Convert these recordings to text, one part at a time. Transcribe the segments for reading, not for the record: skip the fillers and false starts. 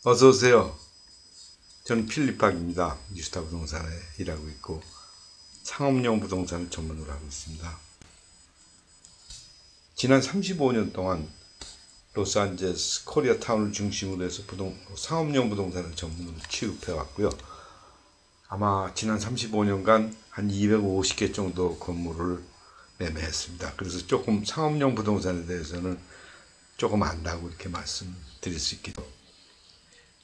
어서 오세요. 저는 필립박입니다. 뉴스타 부동산에 일하고 있고 상업용 부동산을 전문으로 하고 있습니다. 지난 35년 동안 로스앤젤레스 코리아타운을 중심으로 해서 상업용 부동산을 전문으로 취급해 왔고요. 아마 지난 35년간 한 250개 정도 건물을 매매했습니다. 그래서 조금 상업용 부동산에 대해서는 조금 안다고 이렇게 말씀드릴 수 있겠죠.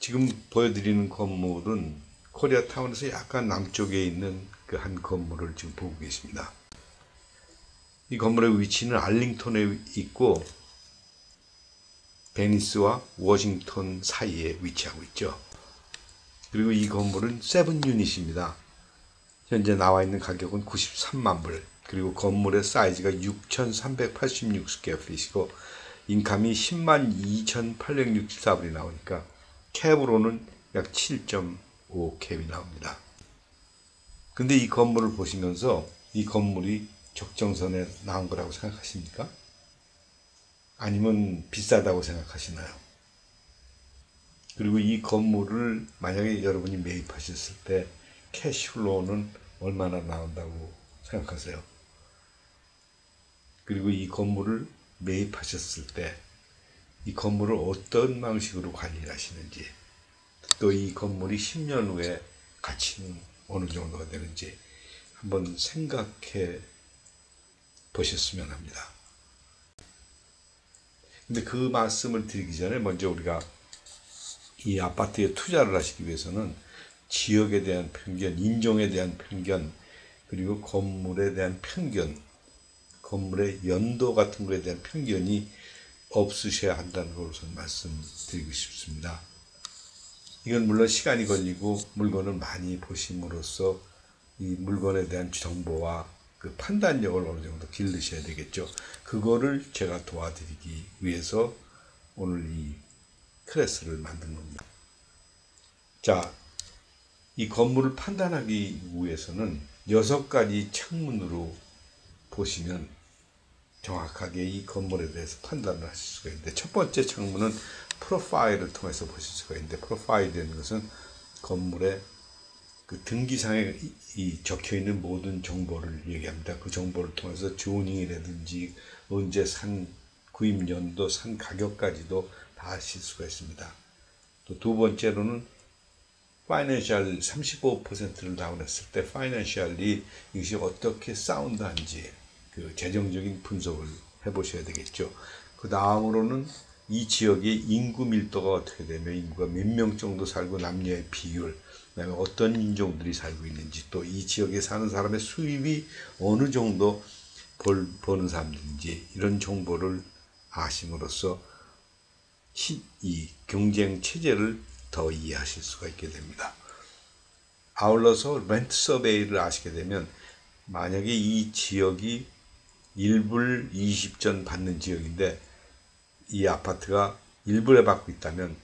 지금 보여드리는 건물은 코리아타운에서 약간 남쪽에 있는 그 한 건물을 지금 보고 계십니다. 이 건물의 위치는 알링턴에 있고 베니스와 워싱턴 사이에 위치하고 있죠. 그리고 이 건물은 7유닛입니다. 현재 나와 있는 가격은 93만 불, 그리고 건물의 사이즈가 6,386스퀘어핏이고 인감이 102,864불이 나오니까 캡으로는 약 7.5 캡이 나옵니다. 근데 이 건물을 보시면서 이 건물이 적정선에 나온 거라고 생각하십니까? 아니면 비싸다고 생각하시나요? 그리고 이 건물을 만약에 여러분이 매입하셨을 때 캐시플로우는 얼마나 나온다고 생각하세요? 그리고 이 건물을 매입하셨을 때 이 건물을 어떤 방식으로 관리를 하시는지, 또 이 건물이 10년 후에 가치는 어느 정도가 되는지 한번 생각해 보셨으면 합니다. 근데 그 말씀을 드리기 전에 먼저 우리가 이 아파트에 투자를 하시기 위해서는 지역에 대한 편견, 인종에 대한 편견, 그리고 건물에 대한 편견, 건물의 연도 같은 것에 대한 편견이 없으셔야 한다는 것을 말씀드리고 싶습니다. 이건 물론 시간이 걸리고 물건을 많이 보심으로써 이 물건에 대한 정보와 그 판단력을 어느 정도 기르셔야 되겠죠. 그거를 제가 도와드리기 위해서 오늘 이 클래스를 만든 겁니다. 자, 이 건물을 판단하기 위해서는 6가지 창문으로 보시면 정확하게 이 건물에 대해서 판단을 하실 수가 있는데, 첫 번째 창문은 프로파일을 통해서 보실 수가 있는데, 프로파일이라는 것은 건물의 그 등기상에 적혀 있는 모든 정보를 얘기합니다. 그 정보를 통해서 조닝이라든지 언제 산, 구입 연도, 산 가격까지도 다 아실 수가 있습니다. 또 두 번째로는 파이낸셜 35%를 다운했을 때 파이낸셜이 이것이 어떻게 사운드한지 그 재정적인 분석을 해보셔야 되겠죠. 그 다음으로는 이 지역의 인구 밀도가 어떻게 되며 인구가 몇 명 정도 살고 남녀의 비율, 그다음에 어떤 인종들이 살고 있는지, 또 이 지역에 사는 사람의 수입이 어느 정도 버는 사람들인지, 이런 정보를 아심으로써 이 경쟁 체제를 더 이해하실 수가 있게 됩니다. 아울러서 렌트 서베이를 아시게 되면, 만약에 이 지역이 1불 20전 받는 지역인데 이 아파트가 1불에 받고 있다면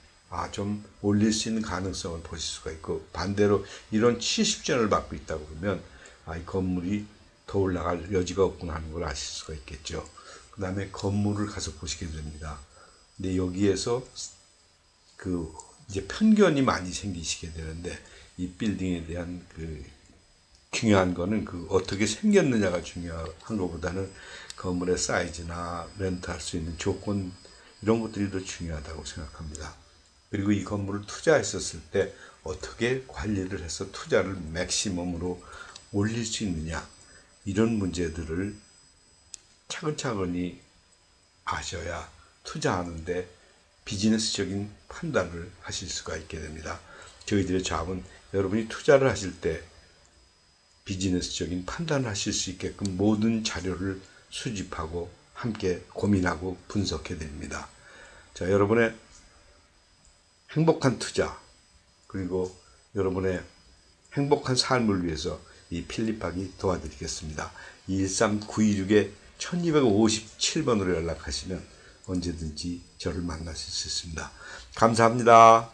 좀 올릴 수 있는 가능성을 보실 수가 있고, 반대로 이런 70전을 받고 있다고 그러면 이 건물이 더 올라갈 여지가 없구나 하는 걸 아실 수가 있겠죠. 그 다음에 건물을 가서 보시게 됩니다. 근데 여기에서 이제 편견이 많이 생기시게 되는데, 이 빌딩에 대한 중요한 거는 어떻게 생겼느냐가 중요한 것보다는 건물의 사이즈나 렌트할 수 있는 조건, 이런 것들이 더 중요하다고 생각합니다. 그리고 이 건물을 투자했었을 때 어떻게 관리를 해서 투자를 맥시멈으로 올릴 수 있느냐, 이런 문제들을 차근차근히 아셔야 투자하는데 비즈니스적인 판단을 하실 수가 있게 됩니다. 저희들의 잡은 여러분이 투자를 하실 때 비즈니스적인 판단을 하실 수 있게끔 모든 자료를 수집하고 함께 고민하고 분석해 드립니다. 자, 여러분의 행복한 투자, 그리고 여러분의 행복한 삶을 위해서 이 필립박이 도와드리겠습니다. 213-926-1257번으로 연락하시면 언제든지 저를 만나실 수 있습니다. 감사합니다.